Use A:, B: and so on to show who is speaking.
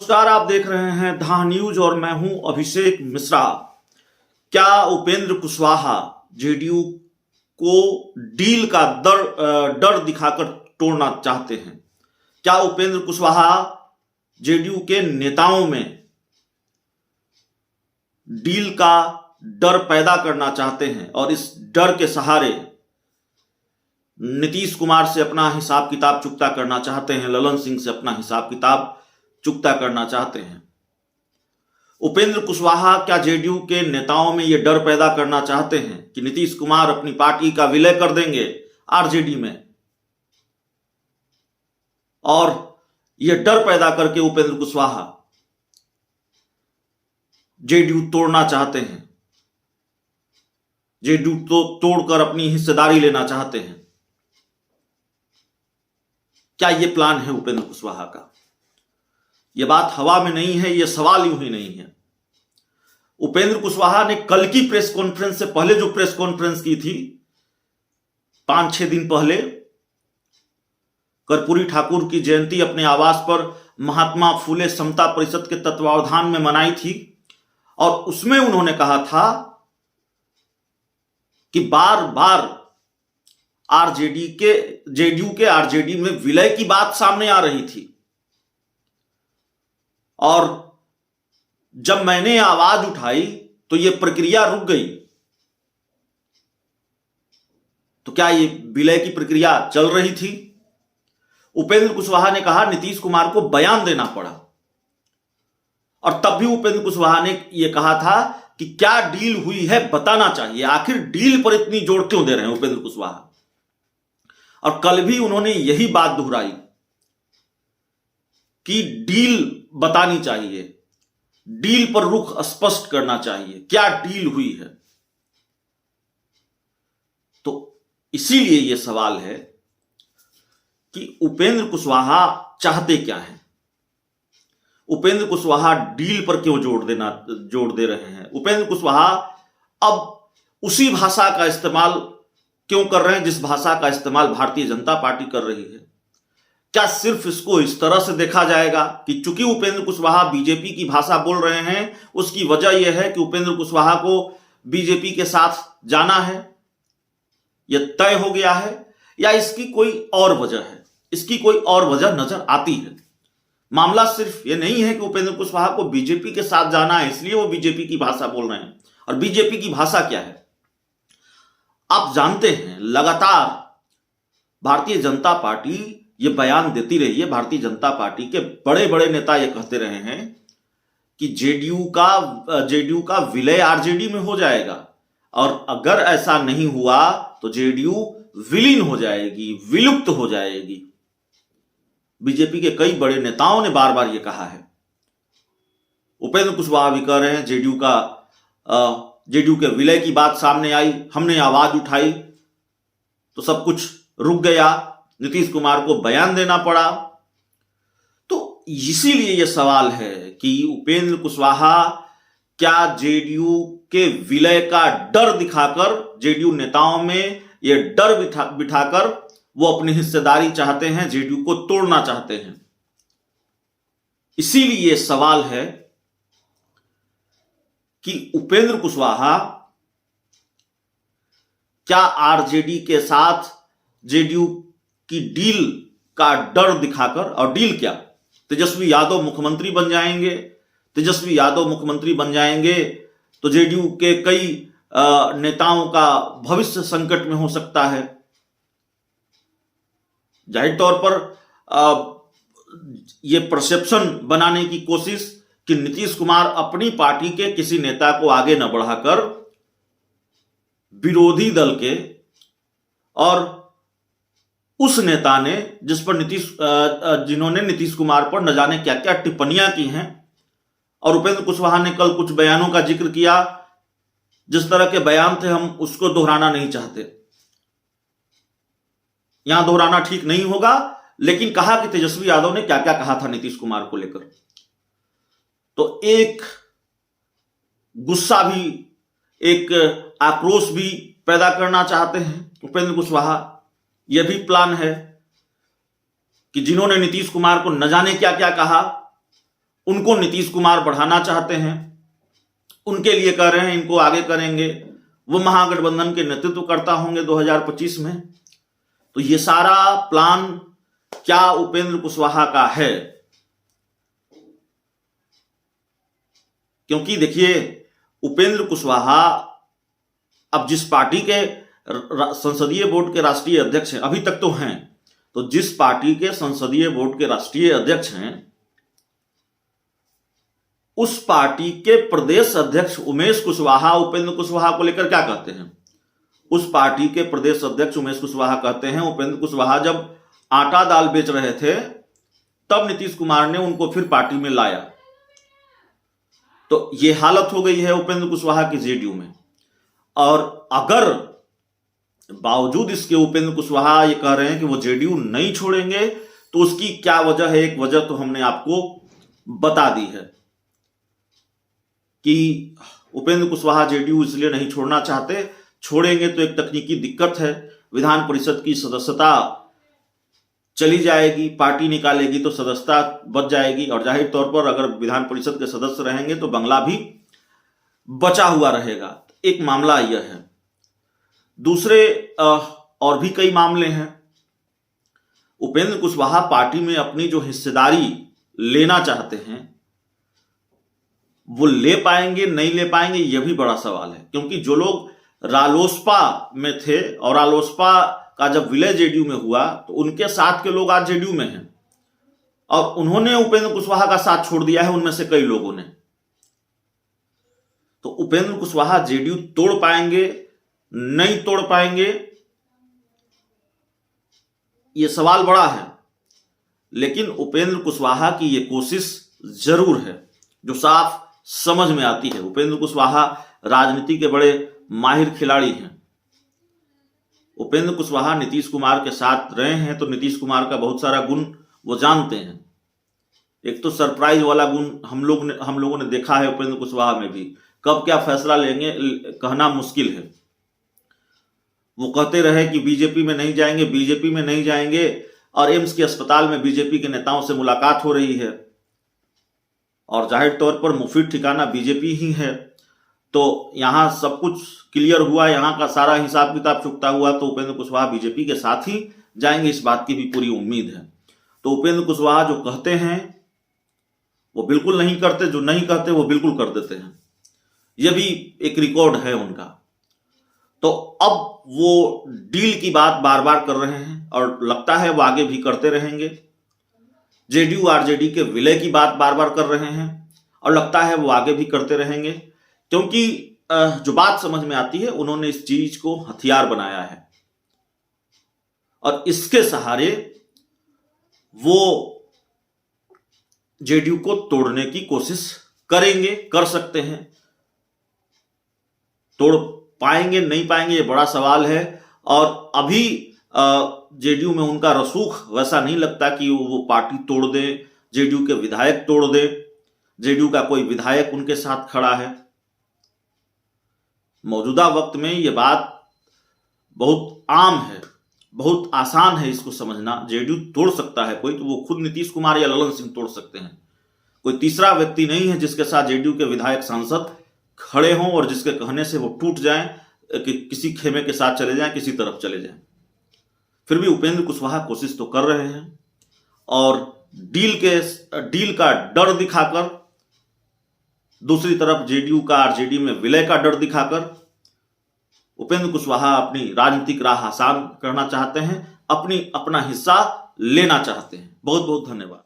A: नमस्कार, आप देख रहे हैं धा न्यूज और मैं हूं अभिषेक मिश्रा। क्या उपेंद्र कुशवाहा जेडीयू को डील का डर दिखाकर तोड़ना चाहते हैं? क्या उपेंद्र कुशवाहा जेडीयू के नेताओं में डील का डर पैदा करना चाहते हैं और इस डर के सहारे नीतीश कुमार से अपना हिसाब किताब चुकता करना चाहते हैं, ललन सिंह से अपना हिसाब किताब चुकता करना चाहते हैं? उपेंद्र कुशवाहा क्या जेडीयू के नेताओं में यह डर पैदा करना चाहते हैं कि नीतीश कुमार अपनी पार्टी का विलय कर देंगे आरजेडी में, और यह डर पैदा करके उपेंद्र कुशवाहा जेडीयू तोड़ना चाहते हैं, जेडीयू तो तोड़कर अपनी हिस्सेदारी लेना चाहते हैं? क्या यह प्लान है उपेंद्र कुशवाहा का? यह बात हवा में नहीं है, यह सवाल यूं ही नहीं है। उपेंद्र कुशवाहा ने कल की प्रेस कॉन्फ्रेंस से पहले जो प्रेस कॉन्फ्रेंस की थी 5-6 दिन पहले, कर्पूरी ठाकुर की जयंती अपने आवास पर महात्मा फूले समता परिषद के तत्वावधान में मनाई थी, और उसमें उन्होंने कहा था कि बार बार जेडीयू के आरजेडी में विलय की बात सामने आ रही थी, और जब मैंने आवाज उठाई तो यह प्रक्रिया रुक गई। तो क्या यह विलय की प्रक्रिया चल रही थी? उपेंद्र कुशवाहा ने कहा नीतीश कुमार को बयान देना पड़ा, और तब भी उपेंद्र कुशवाहा ने यह कहा था कि क्या डील हुई है बताना चाहिए। आखिर डील पर इतनी जोर क्यों दे रहे हैं उपेंद्र कुशवाहा? और कल भी उन्होंने यही बात दोहराई कि डील बतानी चाहिए, डील पर रुख स्पष्ट करना चाहिए, क्या डील हुई है। तो इसीलिए यह सवाल है कि उपेंद्र कुशवाहा चाहते क्या हैं? उपेंद्र कुशवाहा डील पर क्यों जोर दे रहे हैं? उपेंद्र कुशवाहा अब उसी भाषा का इस्तेमाल क्यों कर रहे हैं जिस भाषा का इस्तेमाल भारतीय जनता पार्टी कर रही है? क्या सिर्फ इसको इस तरह से देखा जाएगा कि चूंकि उपेंद्र कुशवाहा बीजेपी की भाषा बोल रहे हैं, उसकी वजह यह है कि उपेंद्र कुशवाहा को बीजेपी के साथ जाना है, यह तय हो गया है, या इसकी कोई और वजह है? इसकी कोई और वजह नजर आती है। मामला सिर्फ यह नहीं है कि उपेंद्र कुशवाहा को बीजेपी के साथ जाना है इसलिए वो बीजेपी की भाषा बोल रहे हैं। और बीजेपी की भाषा क्या है आप जानते हैं। लगातार भारतीय जनता पार्टी ये बयान देती रही है, भारतीय जनता पार्टी के बड़े बड़े नेता ये कहते रहे हैं कि जेडीयू का विलय आरजेडी में हो जाएगा, और अगर ऐसा नहीं हुआ तो जेडीयू विलीन हो जाएगी, विलुप्त हो जाएगी। बीजेपी के कई बड़े नेताओं ने बार बार ये कहा है। उपेंद्र कुशवाहा भी कह रहे हैं जेडीयू के विलय की बात सामने आई, हमने आवाज उठाई तो सब कुछ रुक गया, नीतीश कुमार को बयान देना पड़ा। तो इसीलिए यह सवाल है कि उपेंद्र कुशवाहा क्या जेडीयू के विलय का डर दिखाकर, जेडीयू नेताओं में यह डर बिठाकर वो अपनी हिस्सेदारी चाहते हैं, जेडीयू को तोड़ना चाहते हैं? इसीलिए सवाल है कि उपेंद्र कुशवाहा क्या आरजेडी के साथ जेडीयू की डील का डर दिखाकर, और डील क्या, तेजस्वी यादव मुख्यमंत्री बन जाएंगे, तेजस्वी यादव मुख्यमंत्री बन जाएंगे तो जेडीयू के कई नेताओं का भविष्य संकट में हो सकता है। जाहिर तौर पर यह परसेप्शन बनाने की कोशिश कि नीतीश कुमार अपनी पार्टी के किसी नेता को आगे न बढ़ाकर विरोधी दल के, और उस नेता ने जिन्होंने नीतीश कुमार पर न जाने क्या क्या टिप्पणियां की हैं, और उपेंद्र कुशवाहा ने कल कुछ बयानों का जिक्र किया, जिस तरह के बयान थे हम उसको दोहराना नहीं चाहते, यहां दोहराना ठीक नहीं होगा, लेकिन कहा कि तेजस्वी यादव ने क्या क्या कहा था नीतीश कुमार को लेकर। तो एक गुस्सा भी, एक आक्रोश भी पैदा करना चाहते हैं उपेंद्र कुशवाहा। यह भी प्लान है कि जिन्होंने नीतीश कुमार को न जाने क्या क्या कहा उनको नीतीश कुमार बढ़ाना चाहते हैं, उनके लिए कह रहे हैं इनको आगे करेंगे, वो महागठबंधन के नेतृत्व करता होंगे 2025 में। तो ये सारा प्लान क्या उपेंद्र कुशवाहा का है? क्योंकि देखिए, उपेंद्र कुशवाहा अब जिस पार्टी के संसदीय बोर्ड के राष्ट्रीय अध्यक्ष हैं, अभी तक तो हैं, तो जिस पार्टी के संसदीय बोर्ड के राष्ट्रीय अध्यक्ष हैं, उस पार्टी के प्रदेश अध्यक्ष उमेश कुशवाहा उपेंद्र कुशवाहा को लेकर क्या कहते हैं? उस पार्टी के प्रदेश अध्यक्ष उमेश कुशवाहा कहते हैं, उपेंद्र कुशवाहा जब आटा दाल बेच रहे थे तब नीतीश कुमार ने उनको फिर पार्टी में लाया। तो ये हालत हो गई है उपेंद्र कुशवाहा की जेडीयू में। और अगर बावजूद इसके उपेंद्र कुशवाहा ये कह रहे हैं कि वो जेडीयू नहीं छोड़ेंगे, तो उसकी क्या वजह है? एक वजह तो हमने आपको बता दी है कि उपेंद्र कुशवाहा जेडीयू इसलिए नहीं छोड़ना चाहते, छोड़ेंगे तो एक तकनीकी दिक्कत है, विधान परिषद की सदस्यता चली जाएगी, पार्टी निकालेगी तो सदस्यता बच जाएगी, और जाहिर तौर पर अगर विधान परिषद के सदस्य रहेंगे तो बंगला भी बचा हुआ रहेगा। एक मामला यह है। दूसरे और भी कई मामले हैं। उपेंद्र कुशवाहा पार्टी में अपनी जो हिस्सेदारी लेना चाहते हैं वो ले पाएंगे नहीं ले पाएंगे, यह भी बड़ा सवाल है। क्योंकि जो लोग रालोसपा में थे और रालोसपा का जब विलय जेडीयू में हुआ तो उनके साथ के लोग आज जेडीयू में हैं, और उन्होंने उपेंद्र कुशवाहा का साथ छोड़ दिया है, उनमें से कई लोगों ने। तो उपेंद्र कुशवाहा जेडीयू तोड़ पाएंगे नहीं तोड़ पाएंगे, यह सवाल बड़ा है। लेकिन उपेंद्र कुशवाहा की यह कोशिश जरूर है, जो साफ समझ में आती है। उपेंद्र कुशवाहा राजनीति के बड़े माहिर खिलाड़ी हैं। उपेंद्र कुशवाहा नीतीश कुमार के साथ रहे हैं, तो नीतीश कुमार का बहुत सारा गुण वो जानते हैं। एक तो सरप्राइज वाला गुण हम लोगों ने देखा है उपेंद्र कुशवाहा में भी। कब क्या फैसला लेंगे कहना मुश्किल है। वो कहते रहे कि बीजेपी में नहीं जाएंगे, बीजेपी में नहीं जाएंगे, और एम्स के अस्पताल में बीजेपी के नेताओं से मुलाकात हो रही है, और जाहिर तौर पर मुफीद ठिकाना बीजेपी ही है। तो यहां सब कुछ क्लियर हुआ, यहां का सारा हिसाब किताब चुकता हुआ, तो उपेंद्र कुशवाहा बीजेपी के साथ ही जाएंगे, इस बात की भी पूरी उम्मीद है। तो उपेंद्र कुशवाहा जो कहते हैं वो बिल्कुल नहीं करते, जो नहीं कहते वो बिल्कुल कर देते हैं। यह भी एक रिकॉर्ड है उनका। तो अब वो डील की बात बार बार कर रहे हैं, और लगता है वो आगे भी करते रहेंगे। जेडीयू आरजेडी के विलय की बात बार बार कर रहे हैं, और लगता है वो आगे भी करते रहेंगे। क्योंकि जो बात समझ में आती है, उन्होंने इस चीज को हथियार बनाया है, और इसके सहारे वो जेडीयू को तोड़ने की कोशिश करेंगे, कर सकते हैं। तोड़ पाएंगे नहीं पाएंगे ये बड़ा सवाल है। और अभी जेडीयू में उनका रसूख वैसा नहीं लगता कि वो पार्टी तोड़ दे, जेडीयू के विधायक तोड़ दे, जेडीयू का कोई विधायक उनके साथ खड़ा है। मौजूदा वक्त में ये बात बहुत आम है, बहुत आसान है इसको समझना। जेडीयू तोड़ सकता है कोई, तो वो खुद नीतीश कुमार या ललन सिंह तोड़ सकते हैं। कोई तीसरा व्यक्ति नहीं है जिसके साथ जेडीयू के विधायक सांसद खड़े हों और जिसके कहने से वो टूट जाएं, कि किसी खेमे के साथ चले जाएं, किसी तरफ चले जाएं। फिर भी उपेंद्र कुशवाहा कोशिश तो कर रहे हैं, और डील का डर दिखाकर, दूसरी तरफ जेडीयू का आरजेडी में विलय का डर दिखाकर उपेंद्र कुशवाहा अपनी राजनीतिक राह आसान करना चाहते हैं, अपना हिस्सा लेना चाहते हैं। बहुत बहुत धन्यवाद।